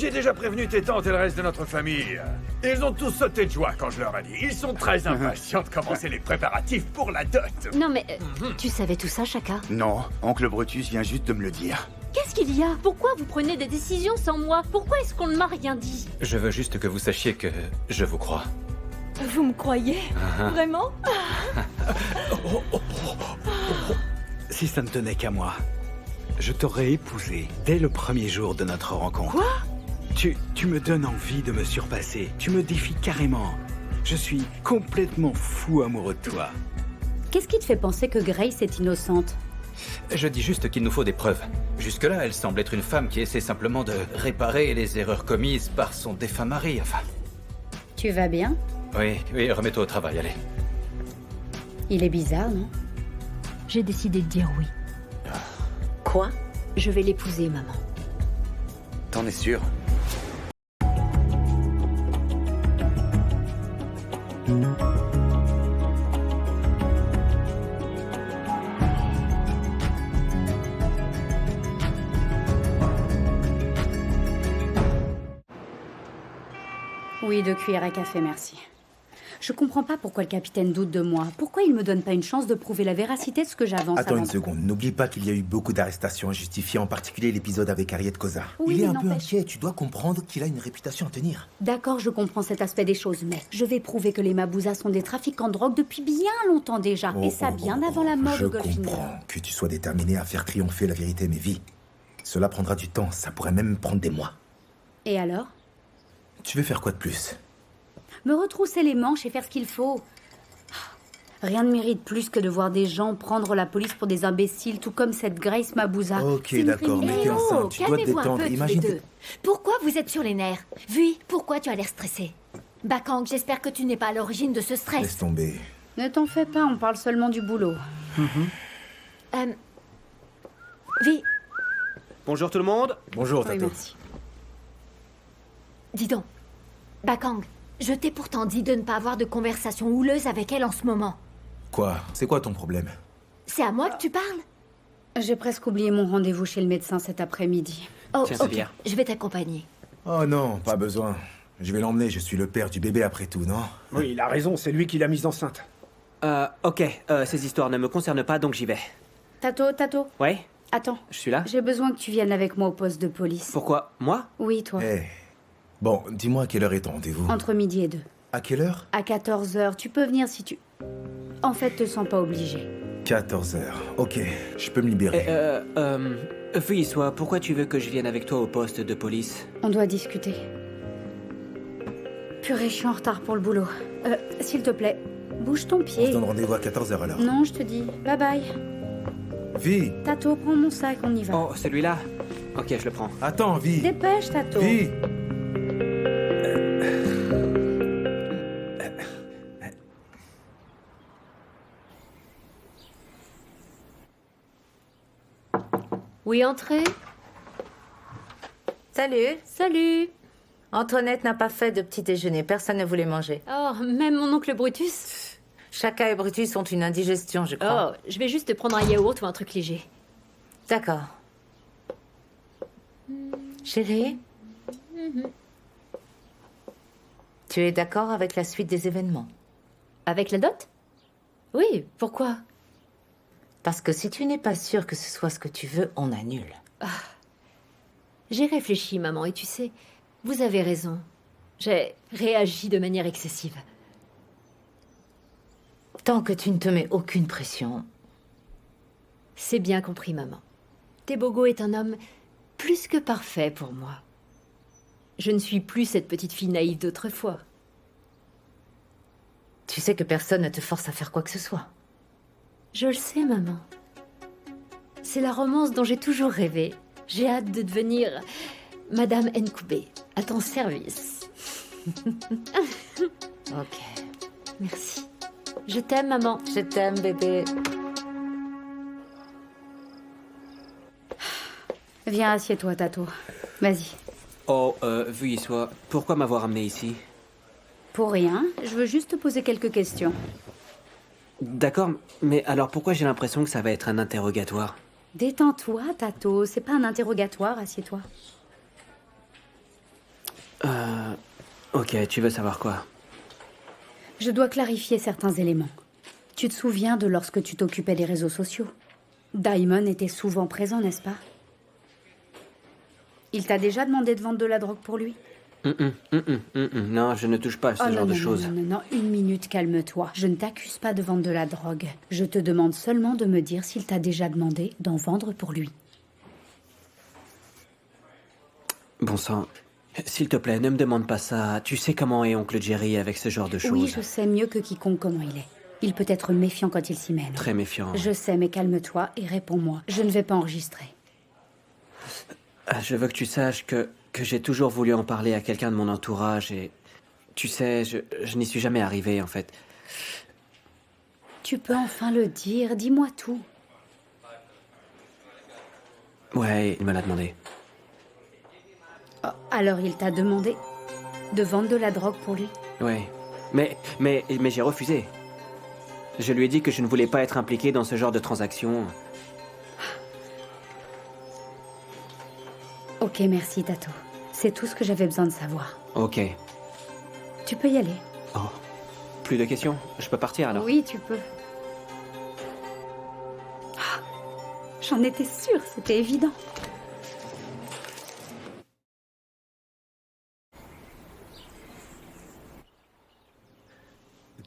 J'ai déjà prévenu tes tantes et le reste de notre famille. Ils ont tous sauté de joie quand je leur ai dit. Ils sont très impatients de commencer les préparatifs pour la dot. Non mais, tu savais tout ça, Chaka? Non, oncle Brutus vient juste de me le dire. Qu'est-ce qu'il y a? Pourquoi vous prenez des décisions sans moi? Pourquoi est-ce qu'on ne m'a rien dit? Je veux juste que vous sachiez que je vous crois. Vous me croyez? Vraiment? Si ça ne tenait qu'à moi, je t'aurais épousé dès le premier jour de notre rencontre. Quoi? Tu me donnes envie de me surpasser. Tu me défies carrément. Je suis complètement fou amoureux de toi. Qu'est-ce qui te fait penser que Grace est innocente? Je dis juste qu'il nous faut des preuves. Jusque-là, elle semble être une femme qui essaie simplement de réparer les erreurs commises par son défunt mari, enfin. Tu vas bien? Oui, remets-toi au travail, allez. Il est bizarre, non? J'ai décidé de dire oui. Quoi? Je vais l'épouser, maman. T'en es sûr? Oui, 2 cuillères à café, merci. Je comprends pas pourquoi le capitaine doute de moi. Pourquoi il me donne pas une chance de prouver la véracité de ce que j'avance Attends avant une seconde, n'oublie pas qu'il y a eu beaucoup d'arrestations injustifiées, en particulier l'épisode avec Harriet Cosa. Oui, Il est mais un peu n'empêche. inquiet, tu dois comprendre qu'il a une réputation à tenir. D'accord, je comprends cet aspect des choses, mais je vais prouver que les Mabusas sont des trafiquants de drogue depuis bien longtemps déjà. Et ça, bien avant la mort Je de Goldfinger. comprends que tu sois déterminé à faire triompher la vérité, mais vie, cela prendra du temps, ça pourrait même prendre des mois. Et alors? Tu veux faire quoi de plus? Me retrousser les manches et faire ce qu'il faut. Rien ne mérite plus que de voir des gens prendre la police pour des imbéciles, tout comme cette Grace Mabouza. Ok, C'est une d'accord, mais criminelle. t'es enceinte, tu dois te calmez-vous un détendre. peu tous les Imagine. deux. Pourquoi vous êtes sur les nerfs? Vui, pourquoi tu as l'air stressé? Bakang, j'espère que tu n'es pas à l'origine de ce Laisse stress. tomber. Ne t'en fais pas, on parle seulement du boulot. Vi, Bonjour tout le monde. Bonjour, Oui, Tato. merci. dis donc. Bakang, je t'ai pourtant dit de ne pas avoir de conversation houleuse avec elle en ce moment. Quoi? C'est quoi ton problème? C'est à moi que tu parles? J'ai presque oublié mon rendez-vous chez le médecin cet après-midi. Oh, Tiens, ok, c'est bien. je vais t'accompagner. Oh non, pas besoin. Je vais l'emmener, je suis le père du bébé après tout, non? Oui, il a raison, c'est lui qui l'a mise enceinte. Ok, ces histoires ne me concernent pas, donc j'y vais. Tato, Ouais, attends. je suis là. J'ai besoin que tu viennes avec moi au poste de police. Pourquoi? Moi? Oui, toi. Eh. Bon, dis-moi à quelle heure est ton rendez-vous? Entre midi et 2. À quelle heure? À 14h, tu peux venir si tu... En fait, te sens pas obligé. 14 heures. Ok, je peux me libérer. Fille, soit, pourquoi tu veux que je vienne avec toi au poste de police? On doit discuter. Purée, je suis en retard pour le boulot. S'il te plaît, bouge ton On se pied. donne rendez-vous à 14 heures alors. Non, je te dis. Bye bye. Vi! Tato, prends mon sac, on y va. Oh, celui-là? Ok, je le prends. Attends, Vi! Dépêche, Tato. Vi! Oui, entrez. Salut. Salut. Antoinette n'a pas fait de petit déjeuner. Personne ne voulait manger. Oh, même mon oncle Brutus? Chaka et Brutus ont une indigestion, je crois. Oh, je vais juste te prendre un yaourt ou un truc léger. D'accord. Chérie? Tu es d'accord avec la suite des événements? Avec la dot? Oui, pourquoi? Parce que si tu n'es pas sûre que ce soit ce que tu veux, on annule. J'ai réfléchi, maman, et tu sais, vous avez raison. J'ai réagi de manière excessive. Tant que tu ne te mets aucune pression. C'est bien compris, maman. Tebogo est un homme plus que parfait pour moi. Je ne suis plus cette petite fille naïve d'autrefois. Tu sais que personne ne te force à faire quoi que ce soit. Je le sais, maman. C'est la romance dont j'ai toujours rêvé. J'ai hâte de devenir Madame Nkoubé, à ton service. Ok. Merci. Je t'aime, maman. Je t'aime, bébé. Viens, assieds-toi, Tato. Vas-y. Oh, Fille, soit, pourquoi m'avoir amené ici? Pour rien, je veux juste te poser quelques questions. D'accord, mais alors pourquoi j'ai l'impression que ça va être un interrogatoire? Détends-toi, Tato. C'est pas un interrogatoire, assieds-toi. Ok, tu veux savoir quoi? Je dois clarifier certains éléments. Tu te souviens de lorsque tu t'occupais des réseaux sociaux? Diamond était souvent présent, n'est-ce pas? Il t'a déjà demandé de vendre de la drogue pour lui? Non, je ne touche pas à ce genre de choses. Non, une minute, calme-toi. Je ne t'accuse pas de vendre de la drogue. Je te demande seulement de me dire s'il t'a déjà demandé d'en vendre pour lui. Bon sang, s'il te plaît, ne me demande pas ça. Tu sais comment est oncle Jerry avec ce genre de choses. Oui, je sais mieux que quiconque comment il est. Il peut être méfiant quand il s'y mêle. Très méfiant. Je sais, mais calme-toi et réponds-moi. Je ne vais pas enregistrer. Je veux que tu saches que j'ai toujours voulu en parler à quelqu'un de mon entourage et... Tu sais, je n'y suis jamais arrivé, en fait. Tu peux enfin le dire, dis-moi tout. Ouais, il me l'a demandé. Oh, alors il t'a demandé de vendre de la drogue pour lui? Ouais, mais j'ai refusé. Je lui ai dit que je ne voulais pas être impliqué dans ce genre de transaction. Ok, merci Tato. C'est tout ce que j'avais besoin de savoir. Ok. Tu peux y aller. Oh. Plus de questions? Je peux partir alors? Oui, tu peux. Ah, j'en étais sûre, c'était évident.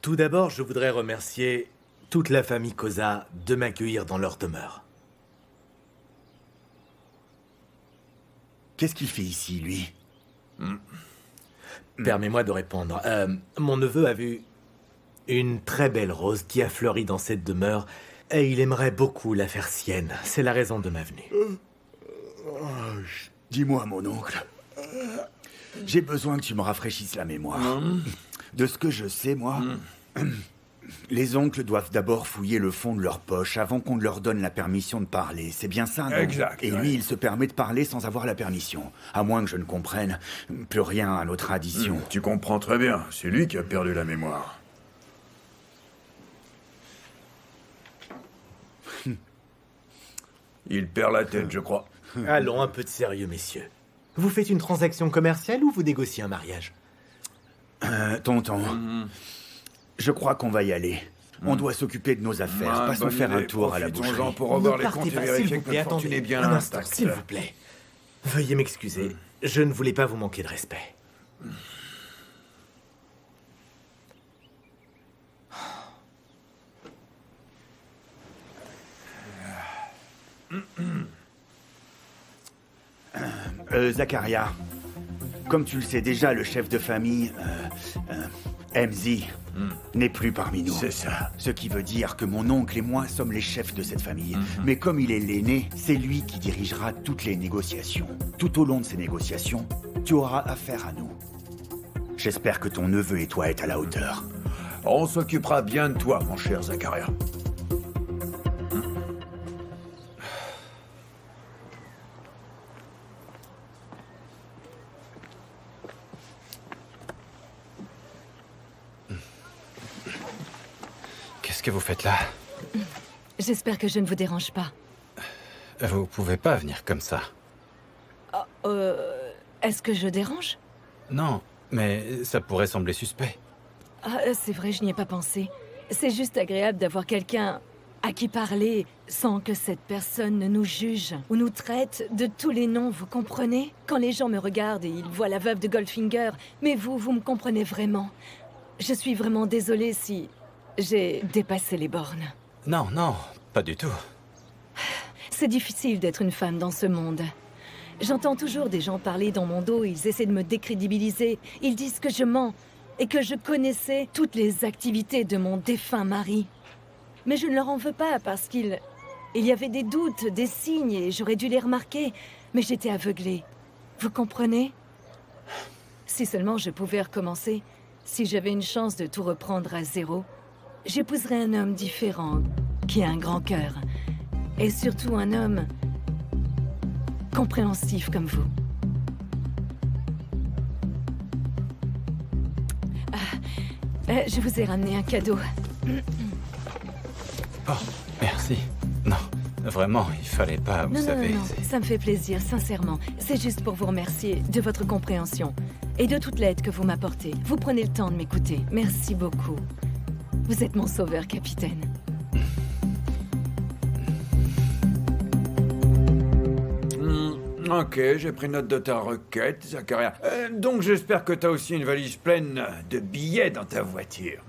Tout d'abord, je voudrais remercier toute la famille Cosa de m'accueillir dans leur demeure. Qu'est-ce qu'il fait ici, lui? Permets-moi de répondre. Mon neveu a vu une très belle rose qui a fleuri dans cette demeure et il aimerait beaucoup la faire sienne. C'est la raison de ma venue. Dis-moi, mon oncle. J'ai besoin que tu me rafraîchisses la mémoire. De ce que je sais, moi, les oncles doivent d'abord fouiller le fond de leur poche avant qu'on ne leur donne la permission de parler. C'est bien ça, non? Exact. Et lui, il se permet de parler sans avoir la permission. À moins que je ne comprenne plus rien à nos traditions. Tu comprends très bien. C'est lui qui a perdu la mémoire. Il perd la tête, je crois. Allons, un peu de sérieux, messieurs. Vous faites une transaction commerciale ou vous négociez un mariage? Tonton, je crois qu'on va y aller. On doit s'occuper de nos affaires. Passons faire un tour à la boucherie. Profitons-en pour revoir Ne les partez comptes et pas, s'il vérifier vous que plaît. notre fortune Attendez est bien un instant, intacte. s'il vous plaît. Veuillez m'excuser. Je ne voulais pas vous manquer de respect. Zacharia, comme tu le sais déjà, le chef de famille, MZ, n'est plus parmi nous. C'est ça. Ce qui veut dire que mon oncle et moi sommes les chefs de cette famille. Mais comme il est l'aîné, c'est lui qui dirigera toutes les négociations. Tout au long de ces négociations, tu auras affaire à nous. J'espère que ton neveu et toi êtes à la hauteur. On s'occupera bien de toi, mon cher Zacharia. Qu'est-ce que vous faites là? J'espère que je ne vous dérange pas. Vous pouvez pas venir comme ça. Est-ce que je dérange? Non, mais ça pourrait sembler suspect. Ah, c'est vrai, je n'y ai pas pensé. C'est juste agréable d'avoir quelqu'un à qui parler sans que cette personne ne nous juge ou nous traite de tous les noms, vous comprenez? Quand les gens me regardent et ils voient la veuve de Goldfinger, mais vous me comprenez vraiment. Je suis vraiment désolée si j'ai dépassé les bornes. Non, non, pas du tout. C'est difficile d'être une femme dans ce monde. J'entends toujours des gens parler dans mon dos, ils essaient de me décrédibiliser. Ils disent que je mens et que je connaissais toutes les activités de mon défunt mari. Mais je ne leur en veux pas parce qu'il y avait des doutes, des signes et j'aurais dû les remarquer. Mais j'étais aveuglée. Vous comprenez? Si seulement je pouvais recommencer, si j'avais une chance de tout reprendre à zéro, j'épouserais un homme différent, qui a un grand cœur. Et surtout un homme compréhensif comme vous. Je vous ai ramené un cadeau. Oh, merci. Non, vraiment, il fallait pas, vous savez. Non, ça me fait plaisir, sincèrement. C'est juste pour vous remercier de votre compréhension. et de toute l'aide que vous m'apportez. Vous prenez le temps de m'écouter. Merci beaucoup. Vous êtes mon sauveur, capitaine. Ok, j'ai pris note de ta requête, Zacharia. Donc j'espère que t'as aussi une valise pleine de billets dans ta voiture.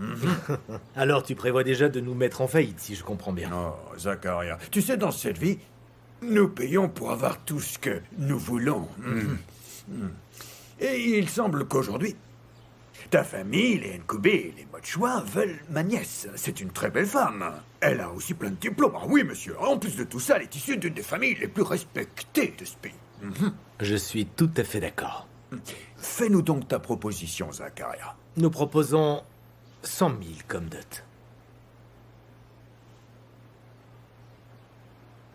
Alors tu prévois déjà de nous mettre en faillite, si je comprends bien. Oh, Zacharia, tu sais, dans cette vie, nous payons pour avoir tout ce que nous voulons. Et il semble qu'aujourd'hui, ta famille, les Nkubé, les Mochwa, veulent ma nièce. C'est une très belle femme. Elle a aussi plein de diplômes. Ah oui, monsieur. En plus de tout ça, elle est issue d'une des familles les plus respectées de ce pays. Je suis tout à fait d'accord. Fais-nous donc ta proposition, Zacharia. Nous proposons 100 000 comme dot.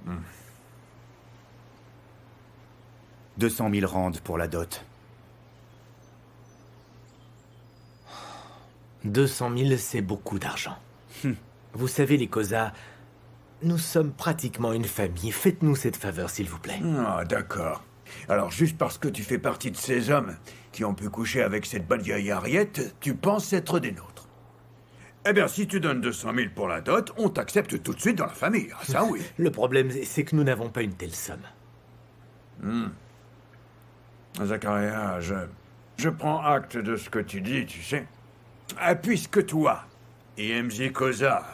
Hmm. 200 000 rand pour la dot. 200 000, c'est beaucoup d'argent. Vous savez, les Kosa, nous sommes pratiquement une famille. Faites-nous cette faveur, s'il vous plaît. Ah, d'accord. Alors, juste parce que tu fais partie de ces hommes qui ont pu coucher avec cette bonne vieille Harriet, tu penses être des nôtres. Eh bien, si tu donnes 200 000 pour la dot, on t'accepte tout de suite dans la famille. Ah, ça, oui. Le problème, c'est que nous n'avons pas une telle somme. Zacharia, je prends acte de ce que tu dis, tu sais. Ah, puisque toi et MJ Koza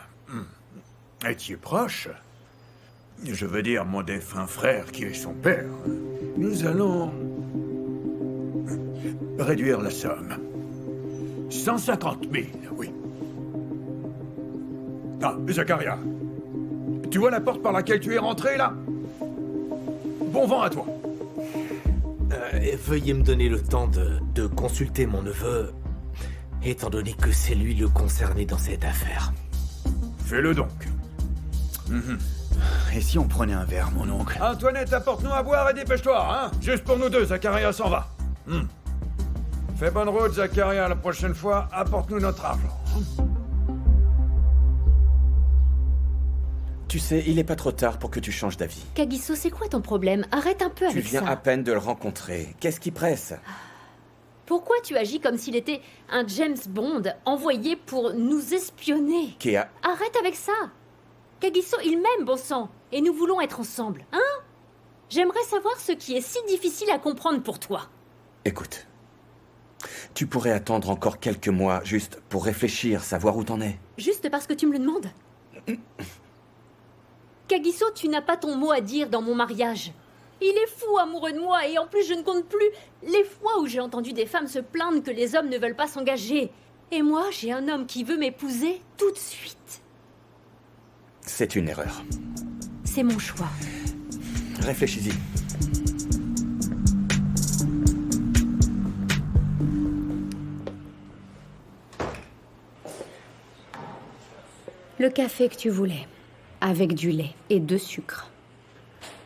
étiez proches, je veux dire mon défunt frère qui est son père, nous allons réduire la somme. 150 000, oui. Ah, Zacharia, tu vois la porte par laquelle tu es rentré, là? Bon vent à toi. Veuillez me donner le temps de consulter mon neveu, étant donné que c'est lui le concerné dans cette affaire. Fais-le donc. Et si on prenait un verre, mon oncle? Antoinette, apporte-nous à boire et dépêche-toi, hein? Juste pour nous deux, Zacharia s'en va. Fais bonne route, Zacharia, la prochaine fois, apporte-nous notre argent. Tu sais, il est pas trop tard pour que tu changes d'avis. Kagiso, c'est quoi ton problème? Arrête un peu Tu avec viens ça. à peine de le rencontrer. Qu'est-ce qui presse? Pourquoi tu agis comme s'il était un James Bond envoyé pour nous espionner? Kea, Arrête avec ça. Kagiso, il m'aime, bon sang. Et nous voulons être ensemble, hein? J'aimerais savoir ce qui est si difficile à comprendre pour toi. écoute. Tu pourrais attendre encore quelques mois, juste pour réfléchir, savoir où t'en es. Juste parce que tu me le demandes? Kagiso, tu n'as pas ton mot à dire dans mon mariage. Il est fou amoureux de moi et en plus je ne compte plus les fois où j'ai entendu des femmes se plaindre que les hommes ne veulent pas s'engager. Et moi, j'ai un homme qui veut m'épouser tout de suite. C'est une erreur. C'est mon choix. Réfléchis-y. Le café que tu voulais, avec du lait et 2 sucres.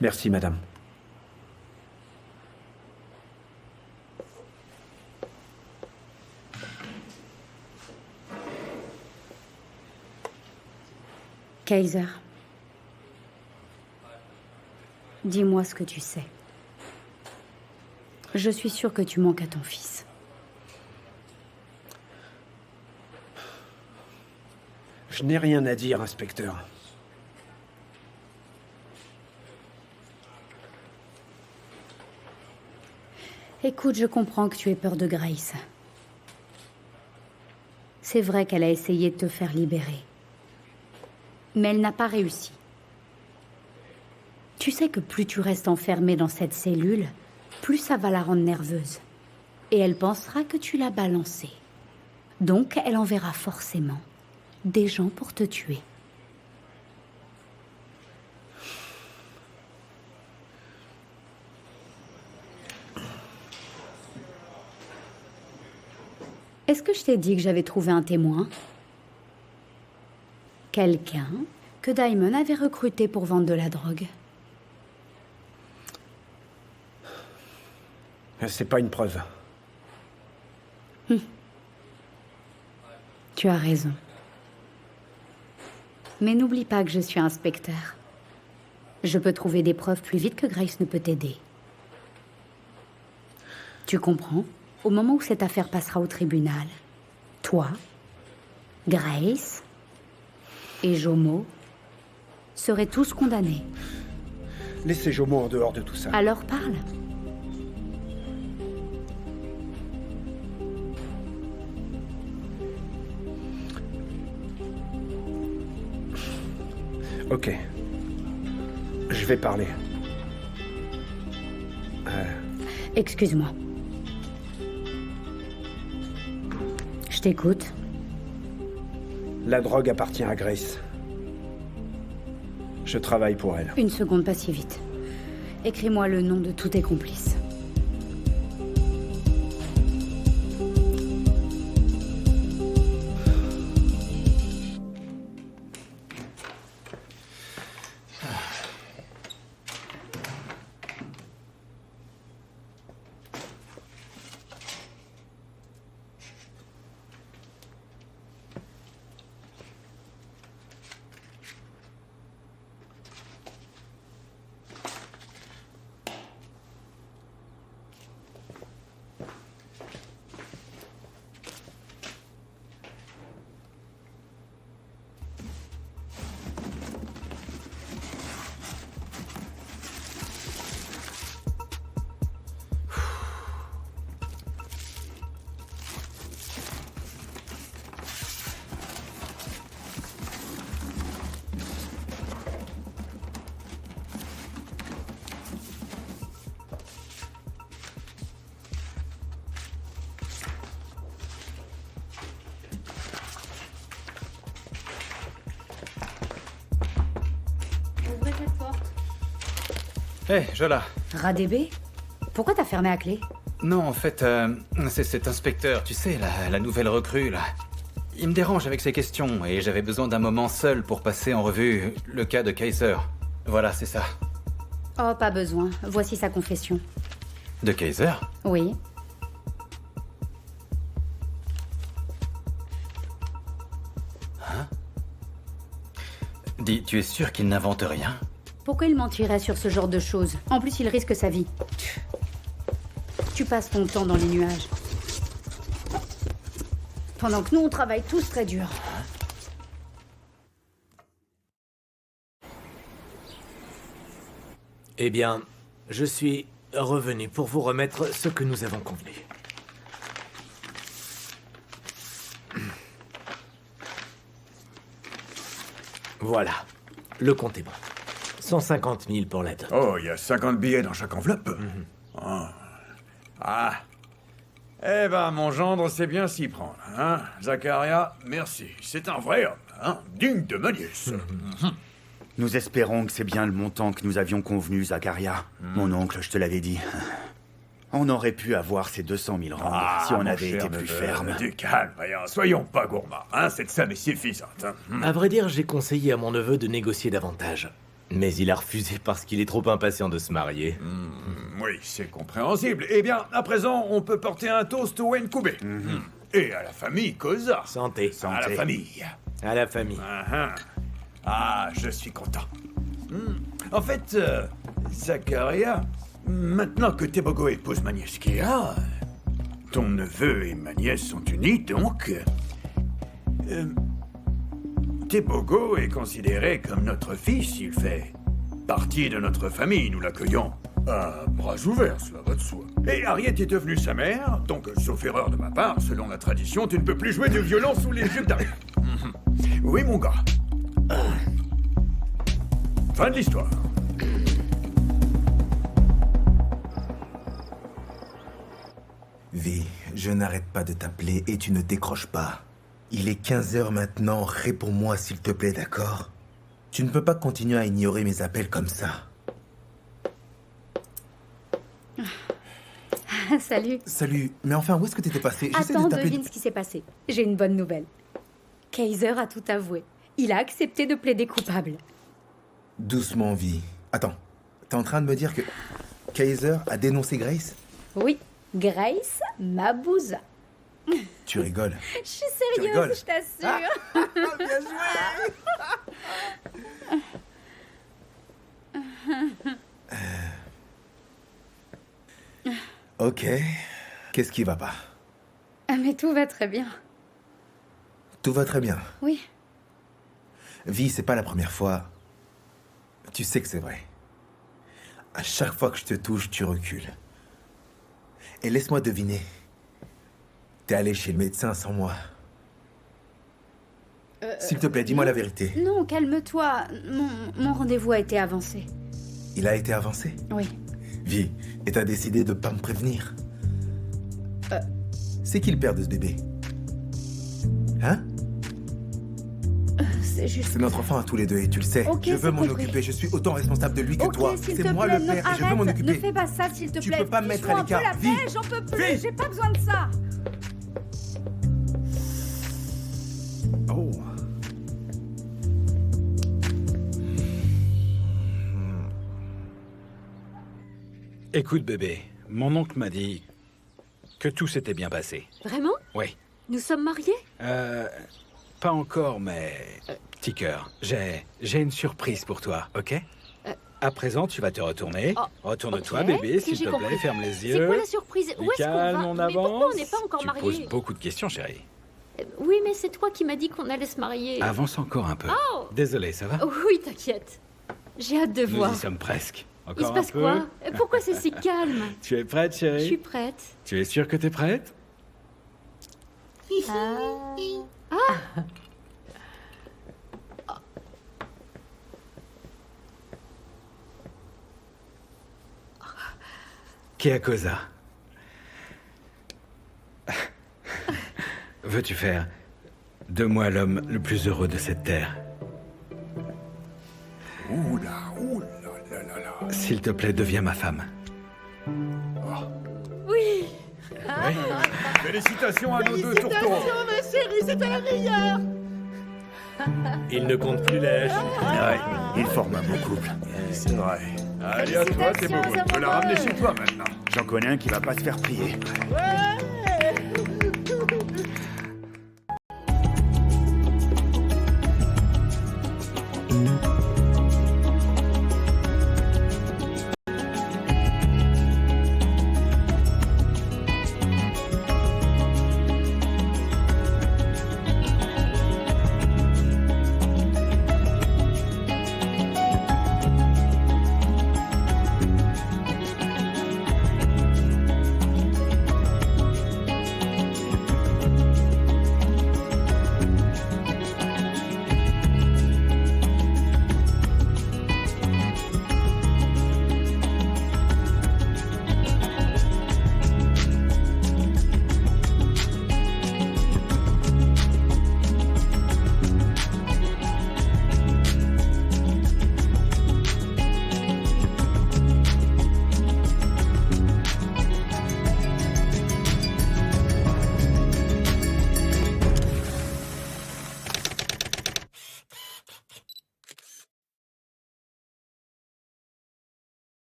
Merci, madame. Kaiser, dis-moi ce que tu sais. Je suis sûre que tu manques à ton fils. Je n'ai rien à dire, inspecteur. Écoute, je comprends que tu aies peur de Grace. C'est vrai qu'elle a essayé de te faire libérer. Mais elle n'a pas réussi. Tu sais que plus tu restes enfermé dans cette cellule, plus ça va la rendre nerveuse. Et elle pensera que tu l'as balancée. Donc, elle enverra forcément des gens pour te tuer. Est-ce que je t'ai dit que j'avais trouvé un témoin? Quelqu'un que Diamond avait recruté pour vendre de la drogue. C'est pas une preuve. Tu as raison. Mais n'oublie pas que je suis inspecteur. Je peux trouver des preuves plus vite que Grace ne peut t'aider. Tu comprends? Au moment où cette affaire passera au tribunal, toi, Grace et Jomo serez tous condamnés. Laissez Jomo en dehors de tout ça. Alors parle. Ok. Je vais parler. Excuse-moi. Je t'écoute. La drogue appartient à Grace. Je travaille pour elle. Une seconde, pas si vite. Écris-moi le nom de tous tes complices. Ouvrez cette porte. Hé, Jola. Radébé? Pourquoi t'as fermé à clé? Non, en fait, c'est cet inspecteur, tu sais, la nouvelle recrue, là. Il me dérange avec ses questions, et j'avais besoin d'un moment seul pour passer en revue le cas de Kaiser. Voilà, c'est ça. Oh, pas besoin. Voici sa confession. De Kaiser? Oui. Hein? Dis, tu es sûr qu'il n'invente rien? Pourquoi il mentirait sur ce genre de choses? En plus, il risque sa vie. Tu passes ton temps dans les nuages. Pendant que nous, on travaille tous très dur. Eh bien, je suis revenu pour vous remettre ce que nous avons convenu. Voilà, le compte est bon. 150 000 pour la dot. Oh, il y a 50 billets dans chaque enveloppe. Oh. Ah. Eh ben, mon gendre sait bien s'y prendre, hein. Zacharia, merci. C'est un vrai homme, hein, digne de Manius. Nous espérons que c'est bien le montant que nous avions convenu, Zacharia. Mon oncle, je te l'avais dit. On aurait pu avoir ces 200 000 rangs si on avait été plus ferme. Du calme, voyons, soyons pas gourmands, hein, cette somme est suffisante. Hein. À vrai dire, j'ai conseillé à mon neveu de négocier davantage. Mais il a refusé parce qu'il est trop impatient de se marier. Oui, c'est compréhensible. Eh bien, à présent, on peut porter un toast au Nkube. Et à la famille Koza. Santé. À la famille. À la famille. Ah, je suis content. En fait, Zacharia, maintenant que Tebogo épouse ma nièce Kia, ton neveu et ma nièce sont unis, donc... Tebogo est considéré comme notre fils, il fait partie de notre famille, nous l'accueillons à bras ouverts, cela va de soi. Et Harriet est devenue sa mère, donc sauf erreur de ma part, selon la tradition, tu ne peux plus jouer de violon sous les yeux d'Harriet. Oui, mon gars. Fin de l'histoire. V, je n'arrête pas de t'appeler et tu ne décroches pas. Il est 15h maintenant, réponds-moi s'il te plaît, d'accord? Tu ne peux pas continuer à ignorer mes appels comme ça. Salut. Salut, mais enfin, où est-ce que t'étais passé? J'essaie Attends, de t'appeler devine ce qui s'est passé. J'ai une bonne nouvelle. Kaiser a tout avoué. Il a accepté de plaider coupable. Doucement, Vi. Attends, t'es en train de me dire que Kaiser a dénoncé Grace? Oui, Grace m'abousa. Tu rigoles. Je suis sérieuse, je t'assure. Bien joué. Ok. Qu'est-ce qui va pas? Ah, mais tout va très bien. Tout va très bien. Oui. Vi, c'est pas la première fois. Tu sais que c'est vrai. À chaque fois que je te touche, tu recules. Et laisse-moi deviner. T'es allé chez le médecin sans moi. S'il te plaît, dis-moi la vérité. Non, calme-toi. Mon rendez-vous a été avancé. Il a été avancé? Oui. Vi, et t'as décidé de pas me prévenir. C'est qui le père de ce bébé? Hein? C'est juste... C'est notre enfant à tous les deux et tu le sais. Ok, je veux c'est m'en compris. occuper. Je suis autant responsable de lui que Ok, toi. s'il C'est te moi plaît, le non, père et je veux m'en arrête, occuper. Ne fais pas ça, s'il te Tu plaît. peux pas me mettre Fiche-moi à un peu l'écart. la Vi. paix, j'en peux plus. Vi. J'ai pas besoin de ça. Oh. Écoute, bébé, mon oncle m'a dit que tout s'était bien passé. Vraiment? Oui. Nous sommes mariés? Pas encore, mais... Petit cœur, j'ai une surprise pour toi, ok? À présent, tu vas te retourner. Retourne-toi, ok. bébé, Ok, s'il j'ai te plaît, compris. ferme les C'est yeux. quoi la surprise? Où est-ce qu'on va? Calme, on Mais avance. pourquoi on n'est pas encore tu mariés? poses beaucoup de questions, chérie. Oui, mais c'est toi qui m'as dit qu'on allait se marier. Avance encore un peu. Oh. Désolé, ça va? Oui, t'inquiète. J'ai hâte de Nous voir. y sommes presque. Il Encore se un passe peu. quoi? Pourquoi c'est si calme? Tu es prête, Je chérie? suis prête. Tu es sûre que t'es prête? Qui cosa? Veux-tu faire de moi l'homme le plus heureux de cette terre? Oula, oula, là, là, là. S'il te plaît, deviens ma femme. Oui. Félicitations à nos deux tourteaux. ma chérie, c'était la meilleure. Il ne compte plus l'âge. Ouais, il forme un beau couple. C'est vrai. Allez, à toi, t'es beau. Tu peux la ramener chez toi maintenant. J'en connais un qui va pas se faire prier. Ouais.